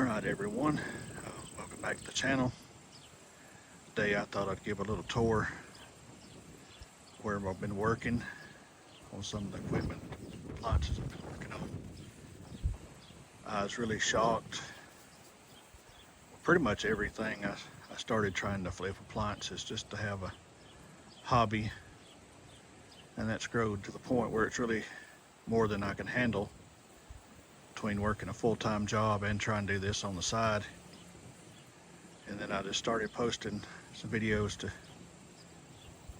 Alright everyone, welcome back to the channel. Today I thought I'd give a little tour where I've been working on some of the equipment, appliances I've been working on. I was really shocked. Pretty much everything I started trying to flip appliances just to have a hobby, and that's grown to the point where it's really more than I can handle between working a full-time job and trying to do this on the side. And then I just started posting some videos to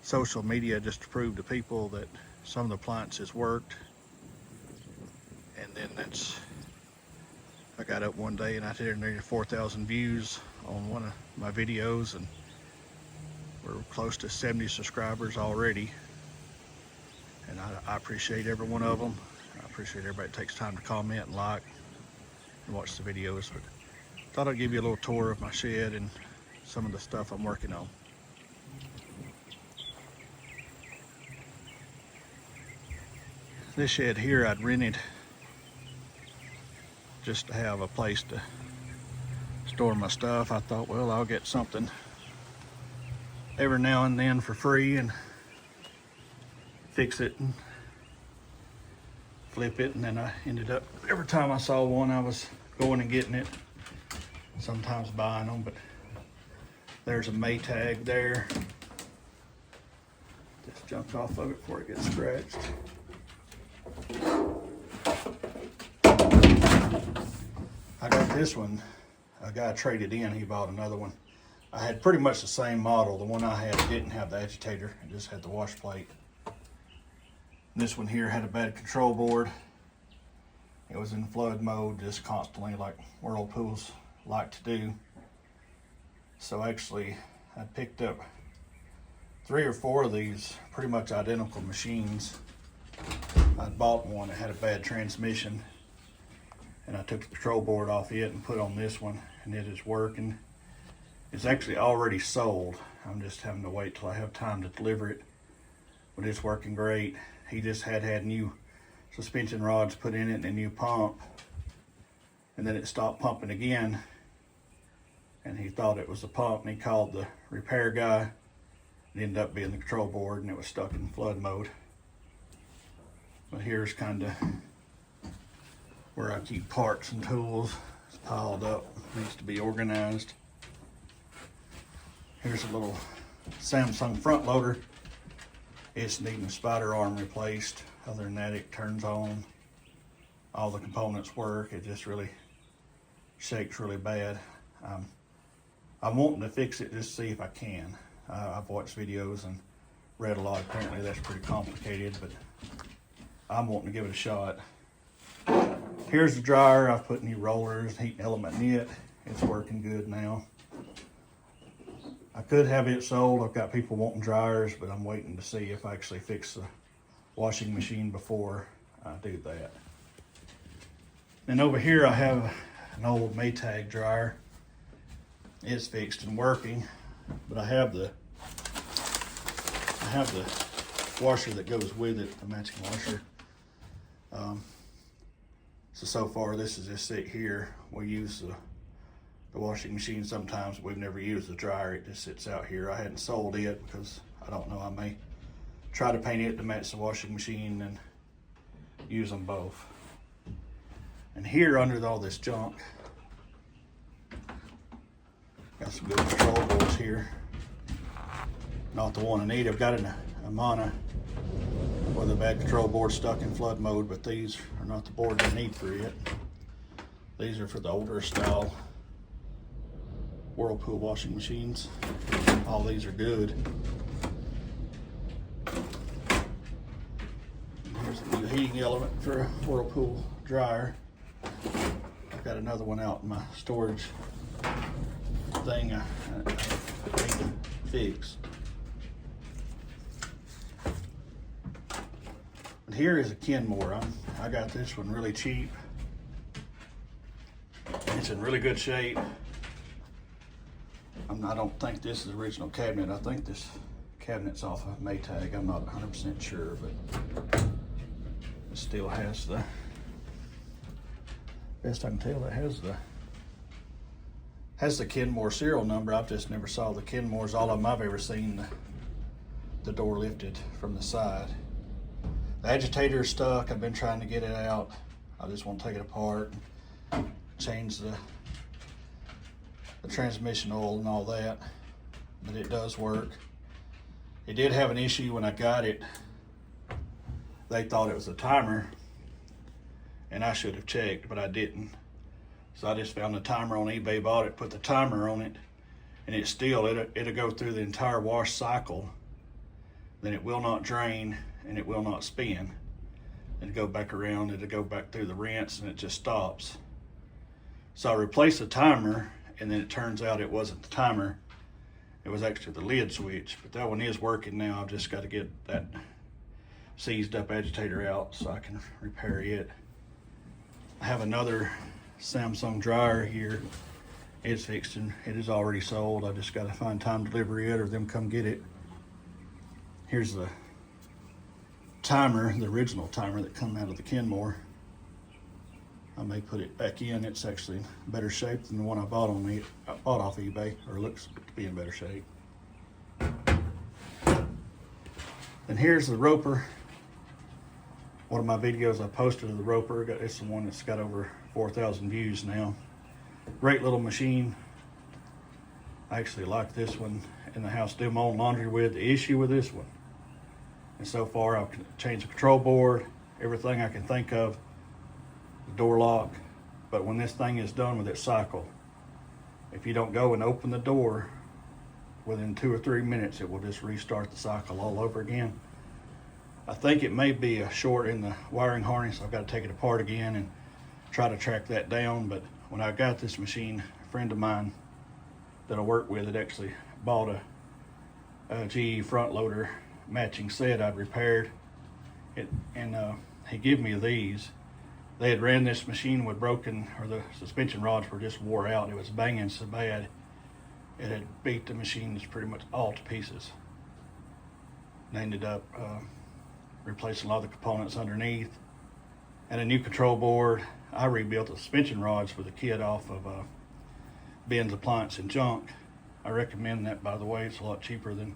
social media just to prove to people that some of the appliances worked. And then I got up one day and I did nearly 4,000 views on one of my videos, and we're close to 70 subscribers already. And I appreciate every one of them. I appreciate everybody that takes time to comment and like and watch the videos. But thought I'd give you a little tour of my shed and some of the stuff I'm working on. This shed here I'd rented just to have a place to store my stuff. I thought, well, I'll get something every now and then for free and fix it and flip it. And then I ended up, every time I saw one, I was going and getting it, sometimes buying them. But there's a Maytag there. Just jumped off of it before it gets scratched. I got this one. A guy traded in, he bought another one. I had pretty much the same model. The one I had didn't have the agitator, it just had the wash plate. This one here had a bad control board. It was in flood mode just constantly, like whirlpools like to do. So actually I picked up 3 or 4 of these pretty much identical machines. I bought one that had a bad transmission, and I took the control board off it and put on this one, and it is working. It's actually already sold. I'm just having to wait till I have time to deliver it, but it's working great. He just had new suspension rods put in it and a new pump, and then it stopped pumping again, and he thought it was the pump, and he called the repair guy. It ended up being the control board, and it was stuck in flood mode. But here's kind of where I keep parts and tools. It's piled up, needs to be organized. Here's a little Samsung front loader. It's needing a spider arm replaced. Other than that, it turns on. All the components work. It just really shakes really bad. I'm wanting to fix it just to see if I can. I've watched videos and read a lot. Apparently that's pretty complicated, but I'm wanting to give it a shot. Here's the dryer. I've put new rollers, heating element in it. It's working good now. I could have it sold. I've got people wanting dryers, but I'm waiting to see if I actually fix the washing machine before I do that. And over here I have an old Maytag dryer. It's fixed and working, but I have the washer that goes with it, the matching washer. So far this is just sit here. We use the washing machine sometimes, but we've never used the dryer. It just sits out here. I hadn't sold it because I don't know, I may try to paint it to match the washing machine and use them both. And here under all this junk, got some good control boards here. Not the one I need. I've got an Amana with a bad control board stuck in flood mode, but these are not the boards I need for it. These are for the older style Whirlpool washing machines. All these are good. Here's a new heating element for a Whirlpool dryer. I've got another one out in my storage thing I need to fix. But here is a Kenmore. I got this one really cheap. It's in really good shape. I don't think this is the original cabinet. I think this cabinet's off of Maytag. I'm not 100% sure, but it still has the, best I can tell, it has the Has the Kenmore serial number. I've just never saw the Kenmores. All of them I've ever seen, the door lifted from the side. The agitator is stuck. I've been trying to get it out. I just want to take it apart, change the transmission oil and all that, but it does work. It did have an issue when I got it. They thought it was a timer, and I should have checked, but I didn't. So I just found the timer on eBay, bought it, put the timer on it, and it'll go through the entire wash cycle. Then it will not drain and it will not spin. It'll go back around, it'll go back through the rinse, and it just stops. So I replaced the timer, and then it turns out it wasn't the timer, it was actually the lid switch. But that one is working now. I've just got to get that seized up agitator out so I can repair it. I have another Samsung dryer here. It's fixed and it is already sold. I just got to find time to deliver it or them come get it. Here's the timer, the original timer that come out of the Kenmore. I may put it back in. It's actually in better shape than the one I bought off eBay, or looks to be in better shape. And here's the roper. One of my videos I posted of the roper, it's the one that's got over 4,000 views now. Great little machine. I actually like this one in the house to do my own laundry with. The issue with this one, and so far I've changed the control board, everything I can think of, the door lock, but when this thing is done with its cycle, if you don't go and open the door within 2 or 3 minutes, it will just restart the cycle all over again. I think it may be a short in the wiring harness. I've got to take it apart again and try to track that down. But when I got this machine, a friend of mine that I work with had actually bought a GE front loader matching set I'd repaired it, and he gave me these. They had ran this machine with broken, or the suspension rods were just wore out. It was banging so bad it had beat the machines pretty much all to pieces. They ended up replacing a lot of the components underneath and a new control board. I rebuilt the suspension rods for the kit off of Ben's Appliance and Junk. I recommend that, by the way. It's a lot cheaper than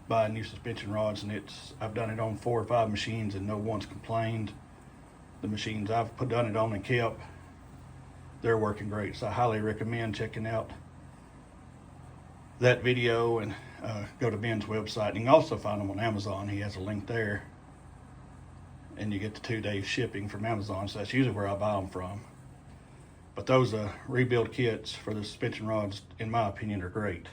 buying new suspension rods, and I've done it on 4 or 5 machines and no one's complained. The machines I've done it on and kept, they're working great. So I highly recommend checking out that video and go to Ben's website. And you can also find them on Amazon. He has a link there, and you get the 2-day shipping from Amazon. So that's usually where I buy them from. But those rebuild kits for the suspension rods, in my opinion, are great.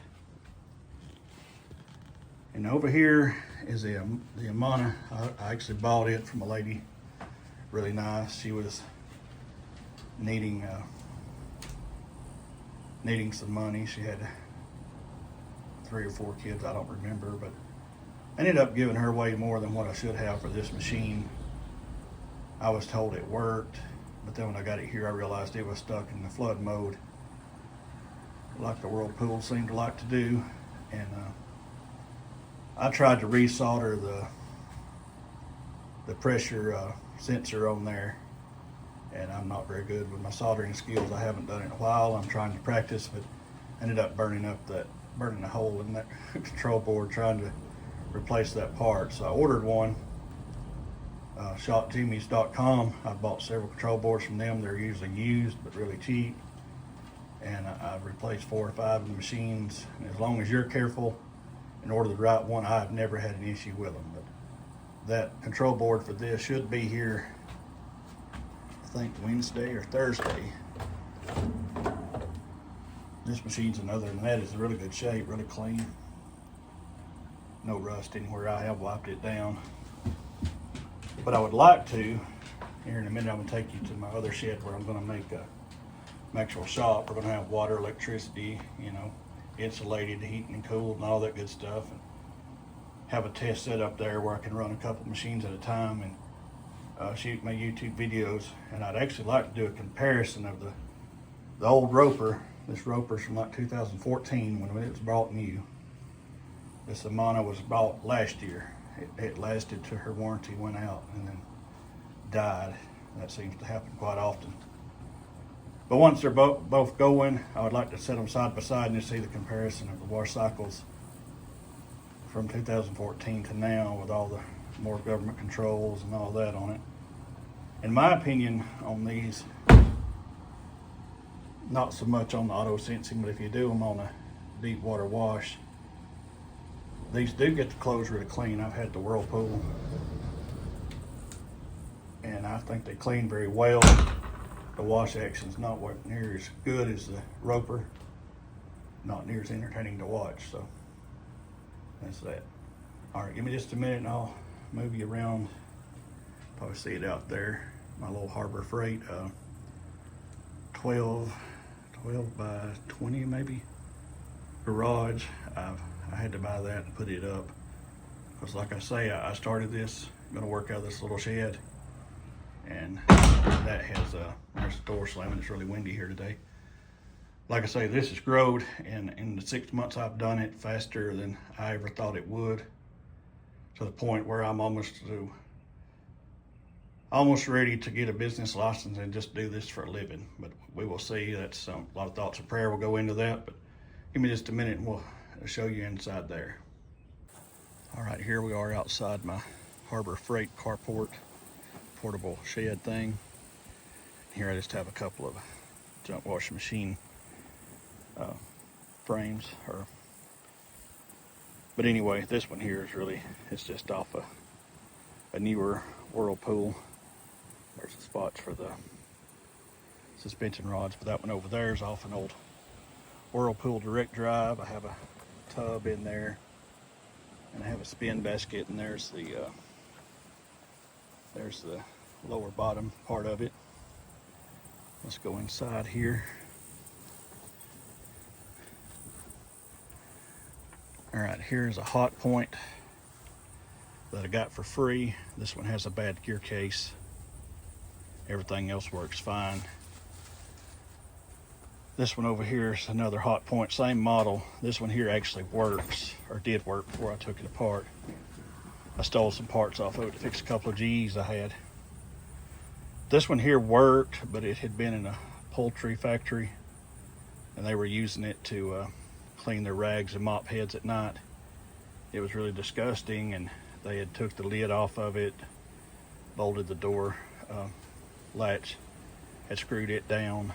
And over here is the Amana. I actually bought it from a lady, really nice. She was needing some money. She had 3 or 4 kids, I don't remember, but I ended up giving her way more than what I should have for this machine. I was told it worked, but then when I got it here, I realized it was stuck in the flood mode, like the Whirlpool seemed to like to do. And I tried to resolder the pressure sensor on there, and I'm not very good with my soldering skills. I haven't done it in a while. I'm trying to practice, but ended up burning a hole in that control board trying to replace that part. So I ordered one. ShopGenies.com. I bought several control boards from them. They're usually used but really cheap, and I've replaced 4 or 5 of the machines. And as long as you're careful and order the right one, I've never had an issue with them. But that control board for this should be here, I think Wednesday or Thursday. This machine's, other than that, is in really good shape, really clean. No rust anywhere. I have wiped it down. But I would like to, here in a minute, I'm going to take you to my other shed where I'm going to make an actual shop. We're going to have water, electricity, insulated, heating and cooled, and all that good stuff. And have a test set up there where I can run a couple machines at a time and shoot my YouTube videos. And I'd actually like to do a comparison of the old roper. This roper's from like 2014 when it was brought new. This Amana was bought last year. It lasted till her warranty went out and then died. That seems to happen quite often. But once they're both going, I would like to set them side by side and just see the comparison of the wash cycles from 2014 to now, with all the more government controls and all that on it. In my opinion on these, not so much on the auto sensing, but if you do them on a deep water wash, these do get the clothes really clean. I've had the Whirlpool, and I think they clean very well. The wash action's not near as good as the Roper, not near as entertaining to watch, so that's that. All right, give me just a minute and I'll move you around. Probably see it out there, my little Harbor Freight 12 by 20 maybe garage. I had to buy that and put it up because, like I say, I started this, I'm gonna work out of this little shed, and that has there's the door slamming. It's really windy here today. Like I say, this has grown, and in the 6 months I've done it faster than I ever thought it would, to the point where I'm almost ready to get a business license and just do this for a living. But we will see. That's a lot of thoughts and prayer will go into that. But give me just a minute and we'll show you inside there. All right, here we are outside my Harbor Freight carport portable shed thing. Here I just have a couple of junk washing machine frames, but anyway, this one here is really, it's just off a newer Whirlpool. There's the spots for the suspension rods, but that one over there is off an old Whirlpool direct drive. I have a tub in there, and I have a spin basket, and there's the lower bottom part of it. Let's go inside here. All right, here's a hot point that I got for free. This one has a bad gear case. Everything else works fine. This one over here is another hot point, same model. This one here actually works, or did work before I took it apart. I stole some parts off of it to fix a couple of G's I had. This one here worked, but it had been in a poultry factory, and they were using it to clean their rags and mop heads at night. It was really disgusting, and they had took the lid off of it, bolted the door latch, had screwed it down,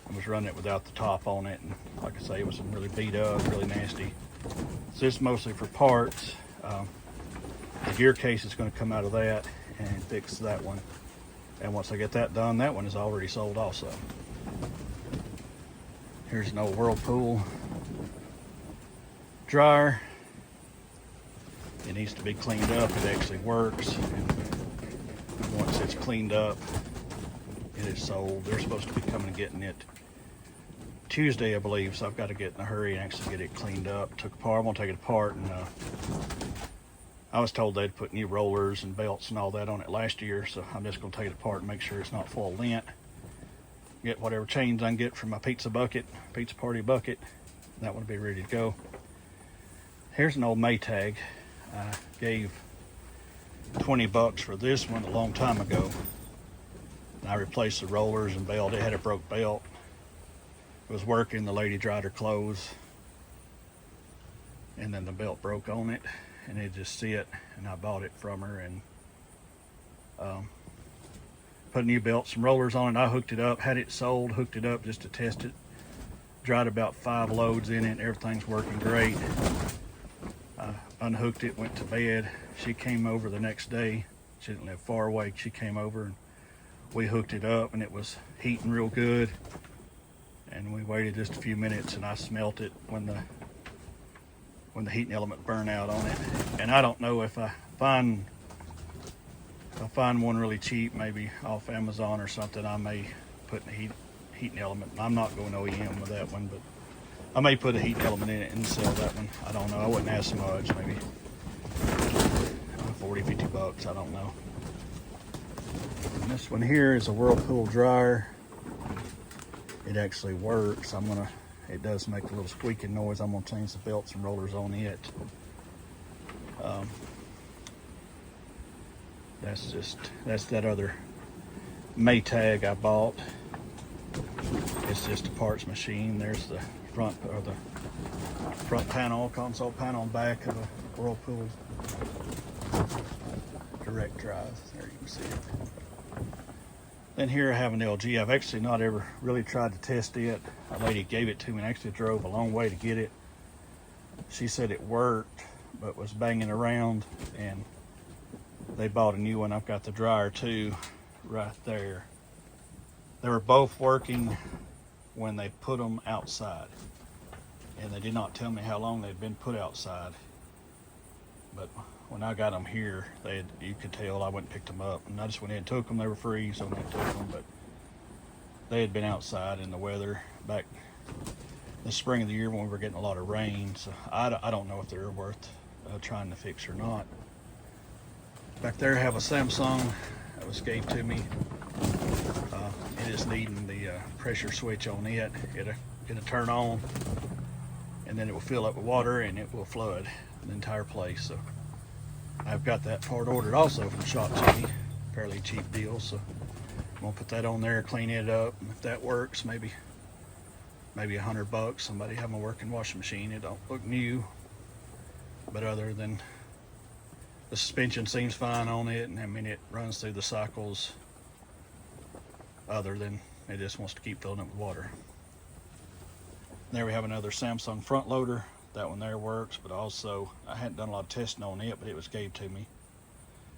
and was running it without the top on it. And like I say, it was really beat up, really nasty. So this is mostly for parts. The gear case is going to come out of that and fix that one. And once I get that done, that one is already sold also. Here's an old Whirlpool dryer. It needs to be cleaned up. It actually works. And once it's cleaned up, it is sold. They're supposed to be coming and getting it Tuesday, I believe, so I've got to get in a hurry and actually get it cleaned up. I'm gonna take it apart, and I was told they'd put new rollers and belts and all that on it last year, so I'm just gonna take it apart and make sure it's not full of lint. Get whatever chains I can get from my pizza party bucket. That one will be ready to go. Here's an old Maytag. I gave 20 bucks for this one a long time ago. And I replaced the rollers and belt. It had a broke belt. It was working, the lady dried her clothes, and then the belt broke on it, and it just sit, and I bought it from her, and put a new belt, some rollers on it. I hooked it up, had it sold, hooked it up just to test it. Dried about 5 loads in it, everything's working great. I unhooked it, went to bed. She came over the next day. She didn't live far away. She came over and we hooked it up, and it was heating real good. And we waited just a few minutes, and I smelt it when the heating element burned out on it. And I don't know if I find one really cheap, maybe off Amazon or something, I may put a heating element. I'm not going OEM with that one, but I may put a heating element in it and sell that one. I don't know. I wouldn't ask so much, maybe 40, 50 bucks. I don't know. And this one here is a Whirlpool dryer. It actually works. It does make a little squeaking noise. I'm gonna change the belts and rollers on it. That's that other Maytag I bought. It's just a parts machine. There's the front panel, console panel, and back of a Whirlpool direct drive. There you can see it. Then here I have an LG. I've actually not ever really tried to test it. A lady gave it to me and actually drove a long way to get it. She said it worked, but was banging around, and they bought a new one. I've got the dryer too right there. They were both working when they put them outside, and they did not tell me how long they'd been put outside. But when I got them here, you could tell I went and picked them up, and I just went in and took them. They were free, so I went and took them, but they had been outside in the weather back the spring of the year when we were getting a lot of rain, so I don't know if they're worth trying to fix or not. Back there I have a Samsung that was gave to me. It is needing the pressure switch on it. It'll turn on, and then it will fill up with water and it will flood the entire place. So I've got that part ordered also from Shop City, fairly cheap deal. So I'm gonna put that on there, clean it up, and if that works, maybe $100. Somebody have a working washing machine. It don't look new, but other than the suspension seems fine on it, and I mean it runs through the cycles. Other than it just wants to keep filling up with water. There we have another Samsung front loader. That one there works, but also I hadn't done a lot of testing on it, but it was gave to me.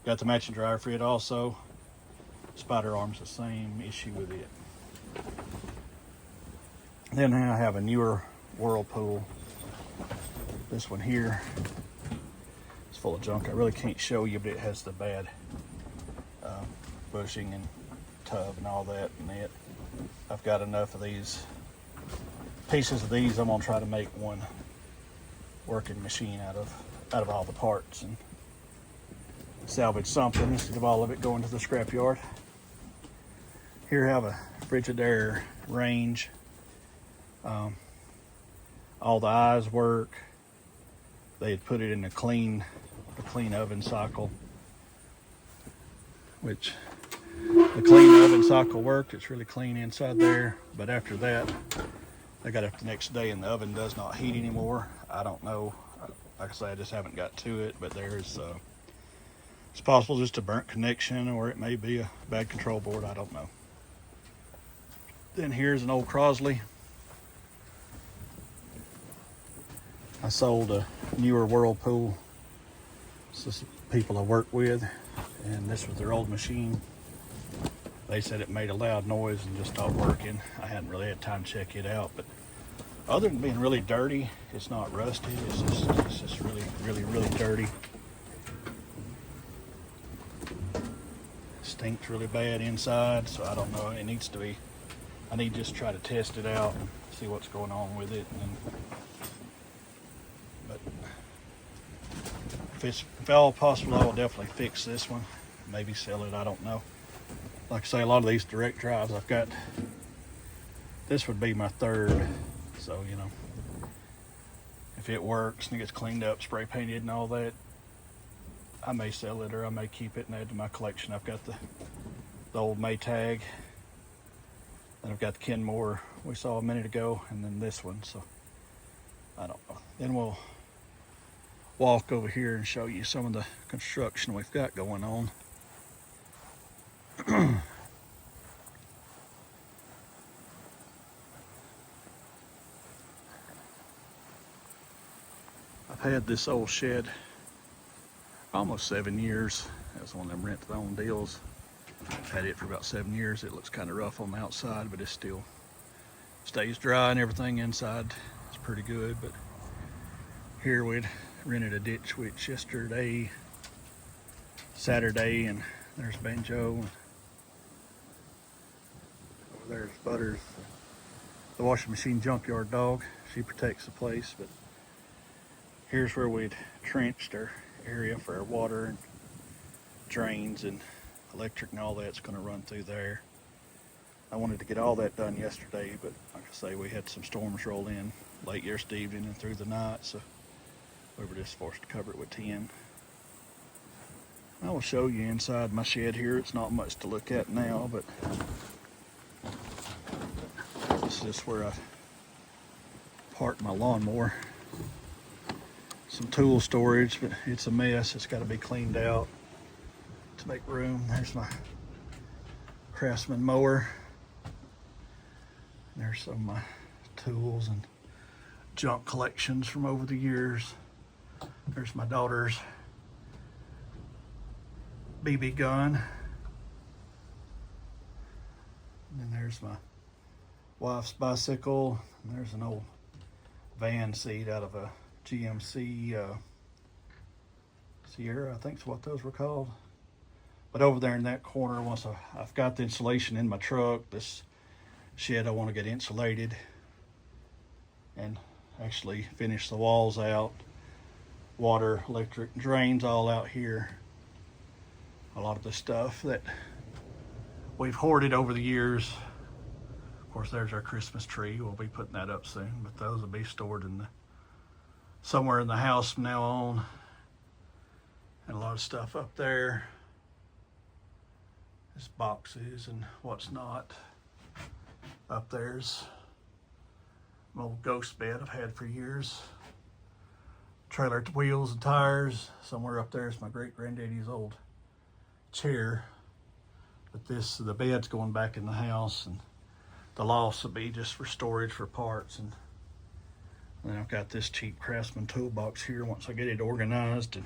Got the matching dryer for it also. Spider arm's the same issue with it. Then I have a newer Whirlpool. This one here is full of junk. I really can't show you, but it has the bad bushing and tub and all that in it. I've got enough of these pieces of these. I'm gonna try to make one working machine out of all the parts and salvage something instead of all of it going to the scrapyard. Here I have a Frigidaire range. All the eyes work. They had put it in the clean oven cycle, which the clean oven cycle worked. It's really clean inside there, but after that I got up the next day and the oven does not heat anymore. I don't know, like I say, I just haven't got to it, but there's it's possible just a burnt connection, or it may be a bad control board, I don't know. Then here's an old Crosley. I sold a newer Whirlpool. This is people I work with, and this was their old machine. They said it made a loud noise and just stopped working. I hadn't really had time to check it out, but other than being really dirty, it's not rusted. It's just really dirty. Stinks really bad inside, so I don't know. It needs to be. I need to just try to test it out and see what's going on with it. But if at all possible, I will definitely fix this one. Maybe sell it. I don't know. Like I say, a lot of these direct drives I've got, this would be my third, so you know, if it works and it gets cleaned up, spray painted and all that, I may sell it or I may keep it and add to my collection. I've got the old Maytag, and I've got the Kenmore we saw a minute ago, and then this one, so I don't know. Then we'll walk over here and show you some of the construction we've got going on. I've had this old shed almost 7 years. That was one of them rent-to-own deals. I've had it for about 7 years. It looks kind of rough on the outside, but it still stays dry and everything inside. It's pretty good. But here we'd rented a ditch witch yesterday, Saturday, and there's Banjo. There's Butters, the washing machine junkyard dog. She protects the place, but here's where we'd trenched our area for our water and drains and electric and all that's going to run through there. I wanted to get all that done yesterday, but like I say, we had some storms roll in late yesterday evening and through the night, so we were just forced to cover it with tin. I will show you inside my shed here. It's not much to look at now, but this is where I park my lawnmower. Some tool storage, but it's a mess. It's got to be cleaned out to make room. There's my Craftsman mower. There's some of my tools and junk collections from over the years. There's my daughter's BB gun. And then there's my wife's bicycle. And there's an old van seat out of a GMC Sierra, I think is what those were called. But over there in that corner, once I've got the insulation in my truck, this shed I want to get insulated and actually finish the walls out. Water, electric drains all out here. A lot of the stuff that we've hoarded over the years. Of course, there's our Christmas tree. We'll be putting that up soon, but those will be stored in somewhere in the house from now on. And a lot of stuff up there. There's boxes and what's not. Up there's an old ghost bed I've had for years. Trailer wheels and tires. Somewhere up there is my great granddaddy's old chair. But the bed's going back in the house, and the loft will be just for storage for parts. And then I've got this cheap Craftsman toolbox here once I get it organized. And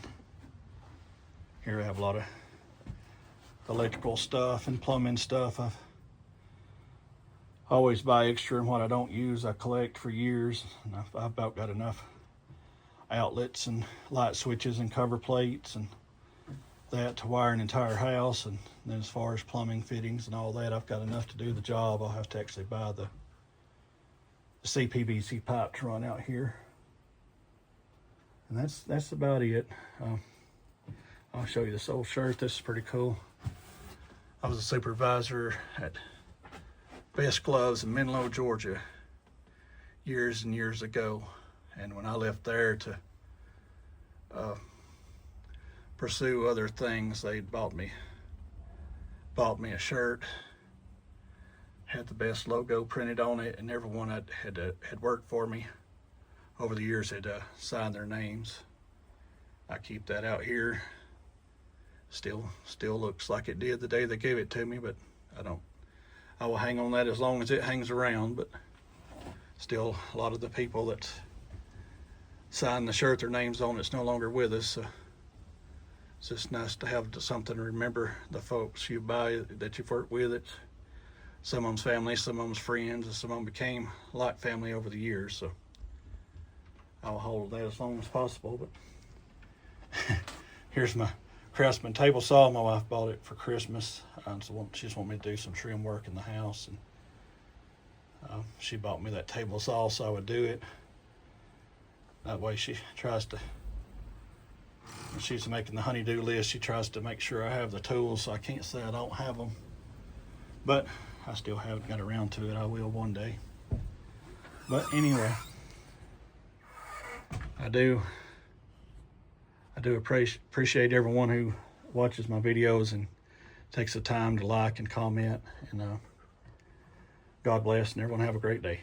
here I have a lot of electrical stuff and plumbing stuff. I always buy extra, and what I don't use I collect for years. And I've about got enough outlets and light switches and cover plates and that to wire an entire house. And then as far as plumbing fittings and all that, I've got enough to do the job. I'll have to actually buy the CPVC pipe to run out here. And that's about it. I'll show you this old shirt. This is pretty cool. I was a supervisor at Best Gloves in Menlo, Georgia, years and years ago. And when I left there to pursue other things, they bought me a shirt, had the Best logo printed on it, and everyone had worked for me over the years had signed their names. I keep that out here. Still looks like it did the day they gave it to me, but I will hang on that as long as it hangs around. But still, a lot of the people that signed the shirt, their names on it's no longer with us. So it's just nice to have something to remember the folks you buy that you've worked with. It. Some of them's family, some of them's friends, and some of them became like family over the years. So I'll hold that as long as possible. But here's my Craftsman table saw. My wife bought it for Christmas. So she just wanted me to do some trim work in the house, and she bought me that table saw so I would do it. That way she tries to, when she's making the honey-do list, she tries to make sure I have the tools, so I can't say I don't have them. But I still haven't got around to it. I will one day. But anyway, I do appreciate everyone who watches my videos and takes the time to like and comment. And God bless, and everyone have a great day.